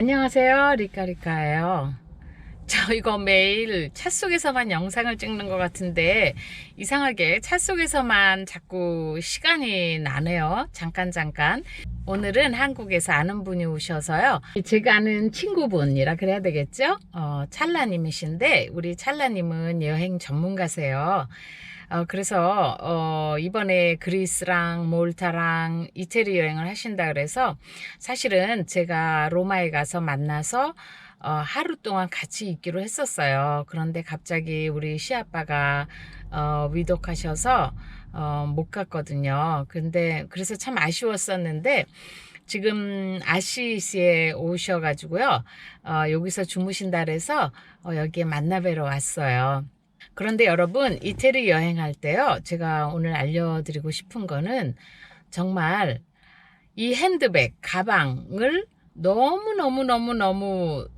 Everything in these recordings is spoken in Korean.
안녕하세요, 리카리카예요. 저 이거 매일 차 속에서만 영상을 찍는 것 같은데 이상하게 차 속에서만 자꾸 시간이 나네요. 잠깐. 오늘은 한국에서 아는 분이 오셔서요. 제가 아는 친구분이라 그래야 되겠죠? 찰라님이신데 우리 찰라님은 여행 전문가세요. 그래서 이번에 그리스랑 몰타랑 이태리 여행을 하신다 그래서 사실은 제가 로마에 가서 만나서 하루 동안 같이 있기로 했었어요. 그런데 갑자기 우리 시아빠가 위독하셔서 못 갔거든요. 근데 그래서 참 아쉬웠었는데 지금 아시시에 오셔가지고요. 여기서 주무신다 그래서 여기에 만나뵈러 왔어요. 그런데 여러분, 이태리 여행할 때요, 제가 오늘 알려드리고 싶은 거는 정말 이 핸드백, 가방을 너무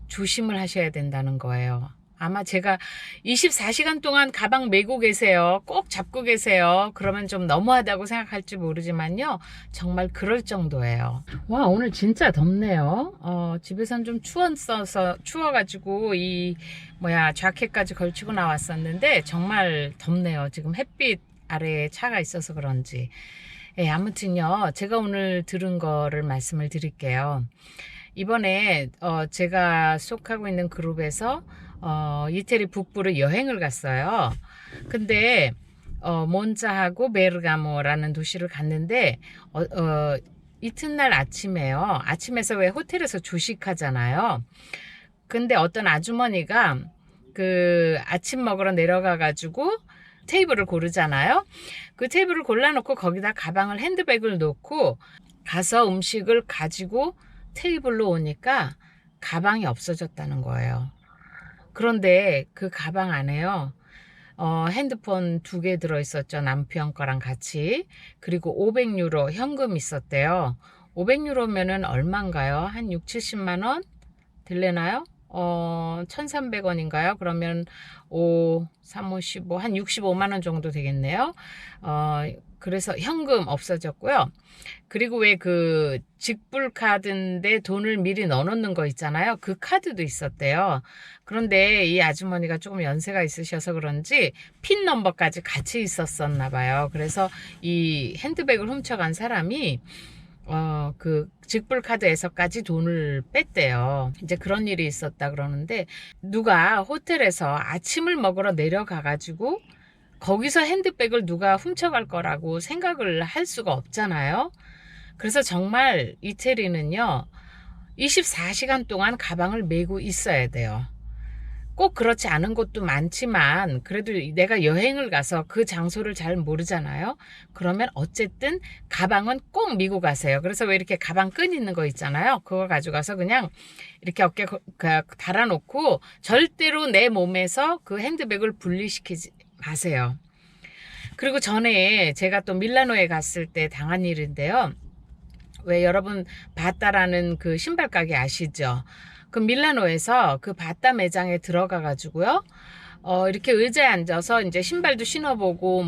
조심을 하셔야 된다는 거예요. 아마 제가 24시간 동안 가방 메고 계세요. 꼭 잡고 계세요. 그러면 좀 너무하다고 생각할지 모르지만요. 정말 그럴 정도예요. 와, 오늘 진짜 덥네요. 집에선 좀 추워가지고 자켓까지 걸치고 나왔었는데 정말 덥네요. 지금 햇빛 아래에 차가 있어서 그런지. 예, 아무튼요. 제가 오늘 들은 거를 말씀을 드릴게요. 이번에 제가 속하고 있는 그룹에서 이태리 북부를 여행을 갔어요. 근데 몬자하고 베르가모라는 도시를 갔는데 이튿날 아침에요. 아침에서 왜 호텔에서 조식하잖아요. 근데 어떤 아주머니가 그 아침 먹으러 내려가 가지고 테이블을 고르잖아요. 그 테이블을 골라놓고 거기다 가방을 핸드백을 놓고 가서 음식을 가지고 테이블로 오니까 가방이 없어졌다는 거예요. 그런데 그 가방 안에요. 핸드폰 2개 들어있었죠. 남편 거랑 같이. 그리고 500유로 현금 있었대요. 500유로면은 얼마인가요? 한 6, 70만 원? 될래나요? 1,300원인가요? 그러면 3, 5, 15, 한 65만 원 정도 되겠네요. 그래서 현금 없어졌고요. 그리고 왜 그 직불 카드인데 돈을 미리 넣어놓는 거 있잖아요. 그 카드도 있었대요. 그런데 이 아주머니가 조금 연세가 있으셔서 그런지 핀 넘버까지 같이 있었었나 봐요. 그래서 이 핸드백을 훔쳐간 사람이 그 직불카드에서까지 돈을 뺐대요. 이제 그런 일이 있었다 그러는데 누가 호텔에서 아침을 먹으러 내려가가지고 거기서 핸드백을 누가 훔쳐갈 거라고 생각을 할 수가 없잖아요. 그래서 정말 이태리는요, 24시간 동안 가방을 메고 있어야 돼요. 꼭 그렇지 않은 곳도 많지만 그래도 내가 여행을 가서 그 장소를 잘 모르잖아요. 그러면 어쨌든 가방은 꼭 메고 가세요. 그래서 왜 이렇게 가방 끈 있는 거 있잖아요. 그거 가져가서 그냥 이렇게 어깨에 달아놓고 절대로 내 몸에서 그 핸드백을 분리시키지 마세요. 그리고 전에 제가 또 밀라노에 갔을 때 당한 일인데요. 왜 여러분 바따라는 그 신발 가게 아시죠? 그 밀라노에서 그 바따 매장에 들어가 가지고요. 이렇게 의자에 앉아서 이제 신발도 신어보고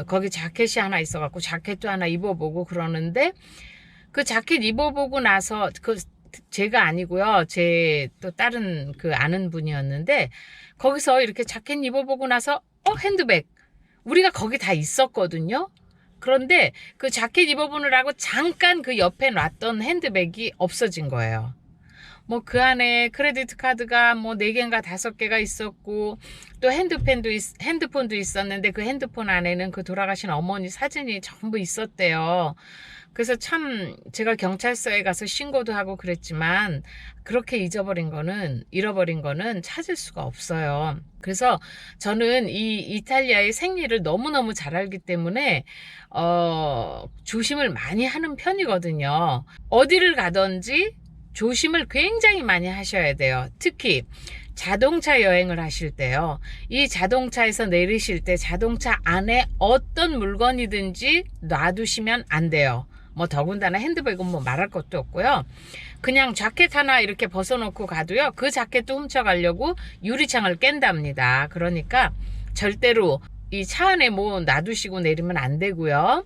거기 자켓이 하나 있어갖고 자켓도 하나 입어보고 그러는데 그 자켓 입어보고 나서 제가 아니고요. 제 또 다른 그 아는 분이었는데 거기서 이렇게 자켓 입어보고 나서 핸드백 우리가 거기 다 있었거든요. 그런데 그 자켓 입어보느라고 잠깐 그 옆에 놨던 핸드백이 없어진 거예요. 그 안에 크레디트 카드가 4개인가 5개가 있었고 또 핸드폰도 있었는데 그 핸드폰 안에는 그 돌아가신 어머니 사진이 전부 있었대요. 그래서 참 제가 경찰서에 가서 신고도 하고 그랬지만 그렇게 잃어버린 거는 찾을 수가 없어요. 그래서 저는 이 이탈리아의 생리를 너무너무 잘 알기 때문에 조심을 많이 하는 편이거든요. 어디를 가든지 조심을 굉장히 많이 하셔야 돼요. 특히 자동차 여행을 하실 때요. 이 자동차에서 내리실 때 자동차 안에 어떤 물건이든지 놔두시면 안 돼요. 더군다나 핸드백은 말할 것도 없고요. 그냥 자켓 하나 이렇게 벗어놓고 가도요. 그 자켓도 훔쳐가려고 유리창을 깬답니다. 그러니까 절대로 이 차 안에 놔두시고 내리면 안 되고요.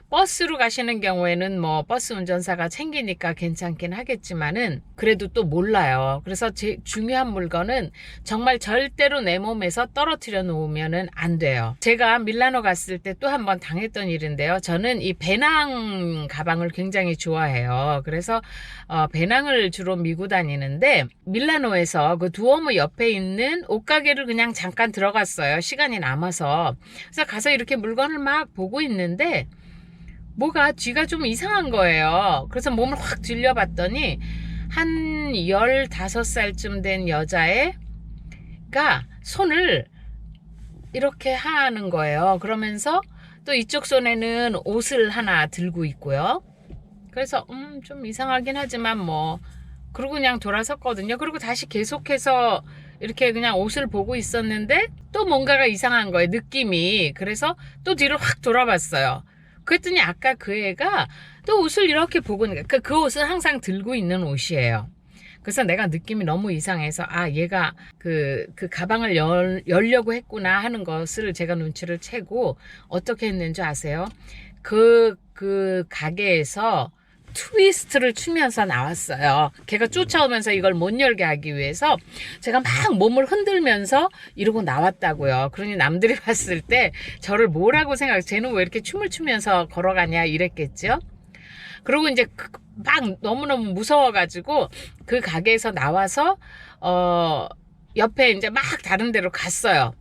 버스로 가시는 경우에는 뭐 버스 운전사가 챙기니까 괜찮긴 하겠지만은 그래도 또 몰라요. 그래서 제 중요한 물건은 정말 절대로 내 몸에서 떨어뜨려 놓으면은 안 돼요. 제가 밀라노 갔을 때 또 한 번 당했던 일인데요. 저는 이 배낭 가방을 굉장히 좋아해요. 그래서 배낭을 주로 미고 다니는데 밀라노에서 그 두오모 옆에 있는 옷가게를 그냥 잠깐 들어갔어요. 시간이 남아서. 그래서 가서 이렇게 물건을 막 보고 있는데 뭐가 뒤가 좀 이상한 거예요. 그래서 몸을 확 들려봤더니 한 15살쯤 된 여자애가 손을 이렇게 하는 거예요. 그러면서 또 이쪽 손에는 옷을 하나 들고 있고요. 그래서 좀 이상하긴 하지만 뭐 그러고 그냥 돌아섰거든요. 그리고 다시 계속해서 이렇게 그냥 옷을 보고 있었는데 또 뭔가가 이상한 거예요. 느낌이. 그래서 또 뒤를 확 돌아봤어요. 그랬더니 아까 그 애가 또 옷을 이렇게 보고 있는 거예요. 그 옷은 항상 들고 있는 옷이에요. 그래서 내가 느낌이 너무 이상해서 얘가 그 가방을 열려고 했구나 하는 것을 제가 눈치를 채고 어떻게 했는지 아세요? 그 가게에서 트위스트를 추면서 나왔어요. 걔가 쫓아오면서 이걸 못 열게 하기 위해서 제가 막 몸을 흔들면서 이러고 나왔다고요. 그러니 남들이 봤을 때 저를 뭐라고 생각해? 쟤는 왜 이렇게 춤을 추면서 걸어가냐 이랬겠죠. 그리고 이제 막 너무너무 무서워가지고 그 가게에서 나와서 옆에 이제 막 다른 데로 갔어요.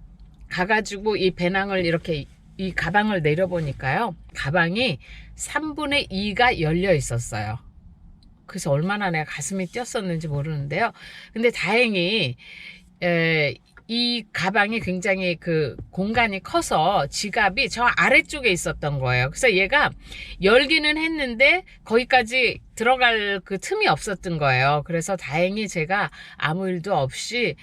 가가지고 이 배낭을 이렇게 이 가방을 내려보니까요. 가방이 3분의 2가 열려 있었어요. 그래서 얼마나 내가 가슴이 뛰었었는지 모르는데요. 근데 다행히 이 가방이 굉장히 그 공간이 커서 지갑이 저 아래쪽에 있었던 거예요. 그래서 얘가 열기는 했는데 거기까지 들어갈 그 틈이 없었던 거예요. 그래서 다행히 제가 아무 일도 없이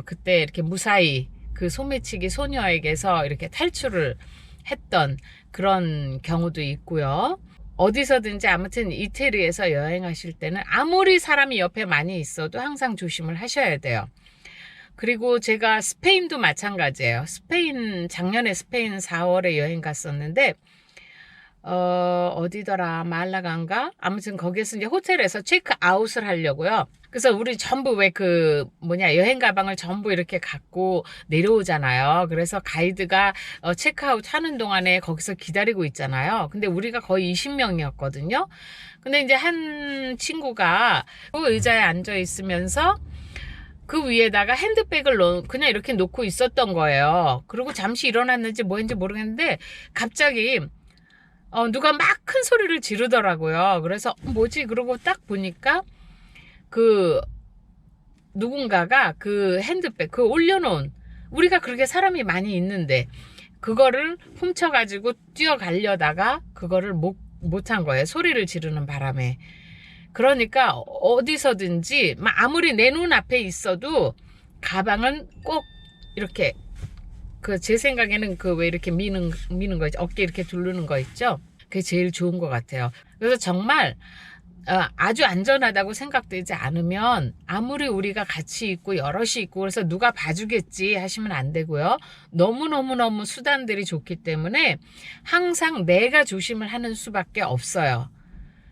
그때 이렇게 무사히 그 소매치기 소녀에게서 이렇게 탈출을 했던 그런 경우도 있고요. 어디서든지 아무튼 이태리에서 여행하실 때는 아무리 사람이 옆에 많이 있어도 항상 조심을 하셔야 돼요. 그리고 제가 스페인도 마찬가지예요. 작년에 스페인 4월에 여행 갔었는데 어디더라 말라가인가 아무튼 거기에서 이제 호텔에서 체크아웃을 하려고요. 그래서 우리 전부 왜 여행 가방을 전부 이렇게 갖고 내려오잖아요. 그래서 가이드가 체크아웃 하는 동안에 거기서 기다리고 있잖아요. 근데 우리가 거의 20명이었거든요. 근데 이제 한 친구가 그 의자에 앉아 있으면서 그 위에다가 핸드백을 그냥 이렇게 놓고 있었던 거예요. 그리고 잠시 일어났는지 뭐 했는지 모르겠는데 갑자기 누가 막 큰 소리를 지르더라고요. 그래서 뭐지? 그러고 딱 보니까 누군가가 그 핸드백, 올려놓은, 우리가 그렇게 사람이 많이 있는데, 그거를 훔쳐가지고 뛰어가려다가, 그거를 못한 거예요. 소리를 지르는 바람에. 그러니까, 어디서든지, 아무리 내 눈앞에 있어도, 가방은 꼭, 이렇게, 제 생각에는 왜 이렇게 미는 거 있죠. 어깨 이렇게 두르는 거 있죠. 그게 제일 좋은 것 같아요. 그래서 정말, 아주 안전하다고 생각되지 않으면 아무리 우리가 같이 있고 여럿이 있고 그래서 누가 봐주겠지 하시면 안 되고요. 너무너무너무 수단들이 좋기 때문에 항상 내가 조심을 하는 수밖에 없어요.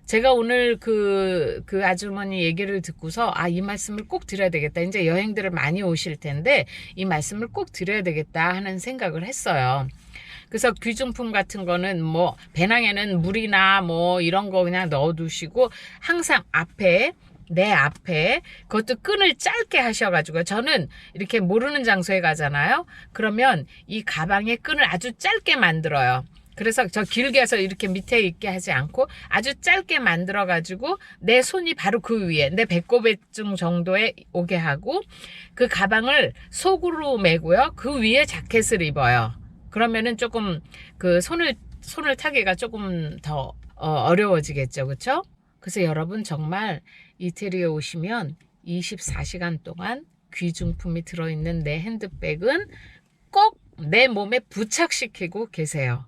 제가 오늘 그 아주머니 얘기를 듣고서 이 말씀을 꼭 드려야 되겠다. 이제 여행들을 많이 오실 텐데 이 말씀을 꼭 드려야 되겠다 하는 생각을 했어요. 그래서 귀중품 같은 거는 배낭에는 물이나 이런 거 그냥 넣어두시고 항상 내 앞에 그것도 끈을 짧게 하셔가지고 저는 이렇게 모르는 장소에 가잖아요. 그러면 이 가방에 끈을 아주 짧게 만들어요. 그래서 저 길게 해서 이렇게 밑에 있게 하지 않고 아주 짧게 만들어가지고 내 손이 바로 그 위에 내 배꼽에쯤 정도에 오게 하고 그 가방을 속으로 메고요. 그 위에 자켓을 입어요. 그러면은 조금 손을 타기가 조금 더 어려워지겠죠. 그렇죠? 그래서 여러분 정말 이태리에 오시면 24시간 동안 귀중품이 들어있는 내 핸드백은 꼭 내 몸에 부착시키고 계세요.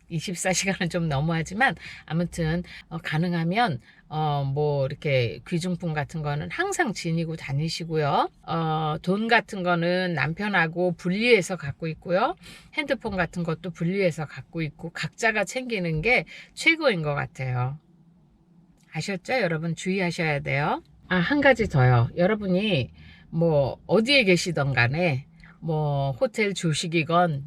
24시간은 좀 너무하지만 아무튼 가능하면 뭐 이렇게 귀중품 같은 거는 항상 지니고 다니시고요. 돈 같은 거는 남편하고 분리해서 갖고 있고요. 핸드폰 같은 것도 분리해서 갖고 있고 각자가 챙기는 게 최고인 것 같아요. 아셨죠? 여러분 주의하셔야 돼요. 한 가지 더요. 여러분이 뭐 어디에 계시던 간에 뭐 호텔 조식이건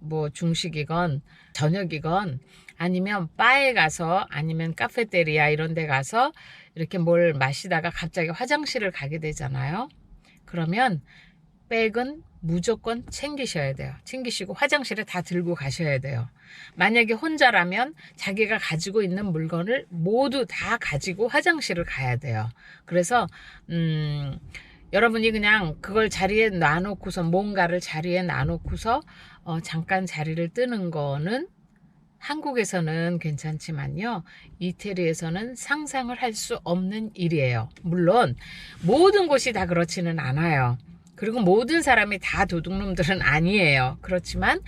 뭐 중식이건 저녁이건 아니면 바에 가서 아니면 카페테리아 이런 데 가서 이렇게 뭘 마시다가 갑자기 화장실을 가게 되잖아요. 그러면 백은 무조건 챙기셔야 돼요. 챙기시고 화장실에 다 들고 가셔야 돼요. 만약에 혼자라면 자기가 가지고 있는 물건을 모두 다 가지고 화장실을 가야 돼요. 그래서 여러분이 그냥 그걸 자리에 놔놓고서 뭔가를 자리에 놔놓고서 잠깐 자리를 뜨는 거는 한국에서는 괜찮지만요. 이태리에서는 상상을 할 수 없는 일이에요. 물론 모든 곳이 다 그렇지는 않아요. 그리고 모든 사람이 다 도둑놈들은 아니에요. 그렇지만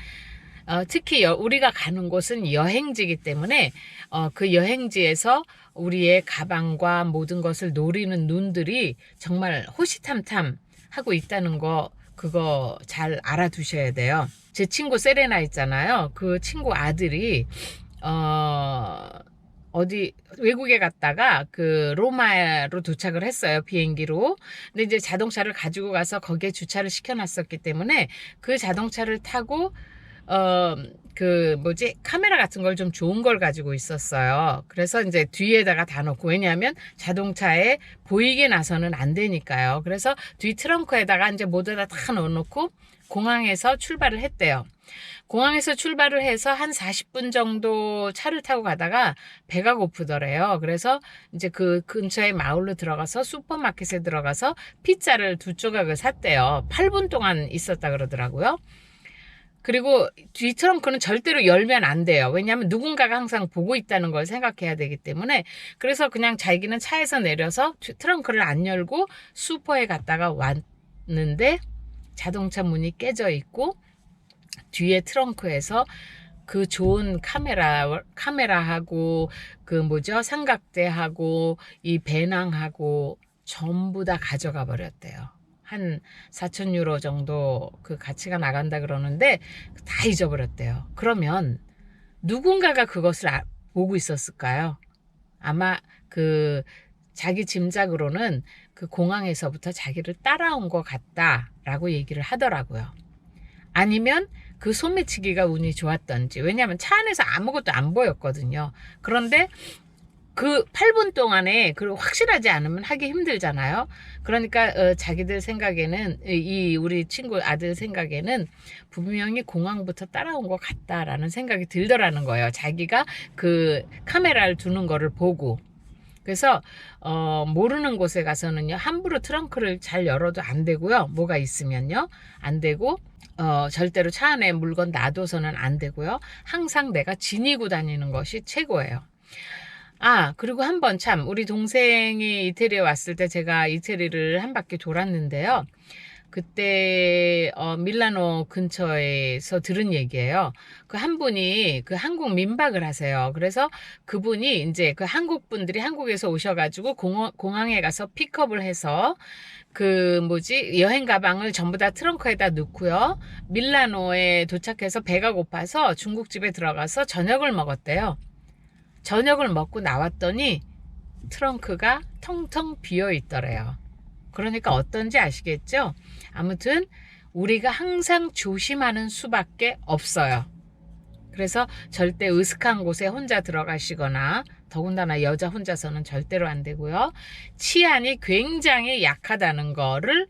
특히 우리가 가는 곳은 여행지이기 때문에 그 여행지에서 우리의 가방과 모든 것을 노리는 눈들이 정말 호시탐탐 하고 있다는 거 그거 잘 알아두셔야 돼요. 제 친구 세레나 있잖아요. 그 친구 아들이 어디 외국에 갔다가 그 로마로 도착을 했어요. 비행기로. 근데 이제 자동차를 가지고 가서 거기에 주차를 시켜놨었기 때문에 그 자동차를 타고 그 뭐지 카메라 같은 걸 좀 좋은 걸 가지고 있었어요. 그래서 이제 뒤에다가 다 놓고 왜냐하면 자동차에 보이게 나서는 안 되니까요. 그래서 뒤 트렁크에다가 이제 모두 다 넣어놓고 공항에서 출발을 했대요. 공항에서 출발을 해서 한 40분 정도 차를 타고 가다가 배가 고프더래요. 그래서 이제 그 근처에 마을로 들어가서 슈퍼마켓에 들어가서 피자를 2조각을 샀대요. 8분 동안 있었다 그러더라고요. 그리고 뒤 트렁크는 절대로 열면 안 돼요. 왜냐하면 누군가가 항상 보고 있다는 걸 생각해야 되기 때문에. 그래서 그냥 자기는 차에서 내려서 트렁크를 안 열고 슈퍼에 갔다가 왔는데 자동차 문이 깨져 있고 뒤에 트렁크에서 그 좋은 카메라하고 그 뭐죠 삼각대하고 이 배낭하고 전부 다 가져가 버렸대요. 한 4,000유로 정도 그 가치가 나간다 그러는데 다 잊어버렸대요. 그러면 누군가가 그것을 보고 있었을까요? 아마 그 자기 짐작으로는 그 공항에서부터 자기를 따라온 것 같다라고 얘기를 하더라고요. 아니면 그 소매치기가 운이 좋았던지. 왜냐하면 차 안에서 아무것도 안 보였거든요. 그런데 그 8분 동안에 그 확실하지 않으면 하기 힘들잖아요. 그러니까 자기들 생각에는 이 우리 친구 아들 생각에는 분명히 공항부터 따라온 것 같다라는 생각이 들더라는 거예요. 자기가 그 카메라를 두는 거를 보고. 그래서 모르는 곳에 가서는요 함부로 트렁크를 잘 열어도 안 되고요. 뭐가 있으면요 안 되고 절대로 차 안에 물건 놔둬서는 안 되고요. 항상 내가 지니고 다니는 것이 최고예요. 그리고 한번 참 우리 동생이 이태리에 왔을 때 제가 이태리를 한 바퀴 돌았는데요. 그때 밀라노 근처에서 들은 얘기예요. 그 한 분이 그 한국 민박을 하세요. 그래서 그분이 이제 그 한국 분들이 한국에서 오셔가지고 공항에 가서 픽업을 해서 그 뭐지 여행 가방을 전부 다 트렁크에다 넣고요. 밀라노에 도착해서 배가 고파서 중국집에 들어가서 저녁을 먹었대요. 저녁을 먹고 나왔더니 트렁크가 텅텅 비어 있더래요. 그러니까 어떤지 아시겠죠? 아무튼 우리가 항상 조심하는 수밖에 없어요. 그래서 절대 으슥한 곳에 혼자 들어가시거나 더군다나 여자 혼자서는 절대로 안 되고요. 치안이 굉장히 약하다는 거를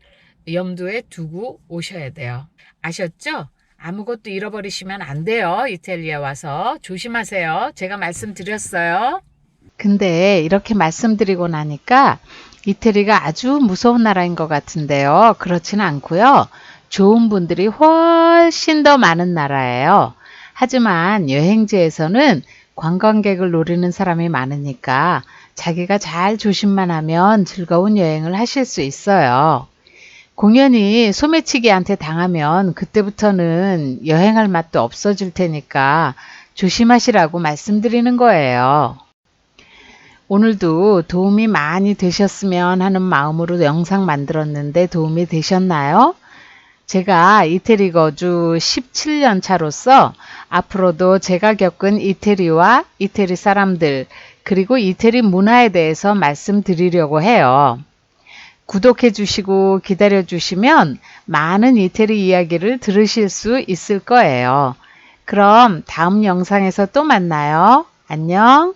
염두에 두고 오셔야 돼요. 아셨죠? 아무것도 잃어버리시면 안 돼요. 이탈리아 와서 조심하세요. 제가 말씀드렸어요. 근데 이렇게 말씀드리고 나니까 이태리가 아주 무서운 나라인 것 같은데요. 그렇지는 않고요. 좋은 분들이 훨씬 더 많은 나라예요. 하지만 여행지에서는 관광객을 노리는 사람이 많으니까 자기가 잘 조심만 하면 즐거운 여행을 하실 수 있어요. 공연히 소매치기한테 당하면 그때부터는 여행할 맛도 없어질 테니까 조심하시라고 말씀드리는 거예요. 오늘도 도움이 많이 되셨으면 하는 마음으로 영상 만들었는데 도움이 되셨나요? 제가 이태리 거주 17년 차로서 앞으로도 제가 겪은 이태리와 이태리 사람들 그리고 이태리 문화에 대해서 말씀드리려고 해요. 구독해 주시고 기다려 주시면 많은 이태리 이야기를 들으실 수 있을 거예요. 그럼 다음 영상에서 또 만나요. 안녕.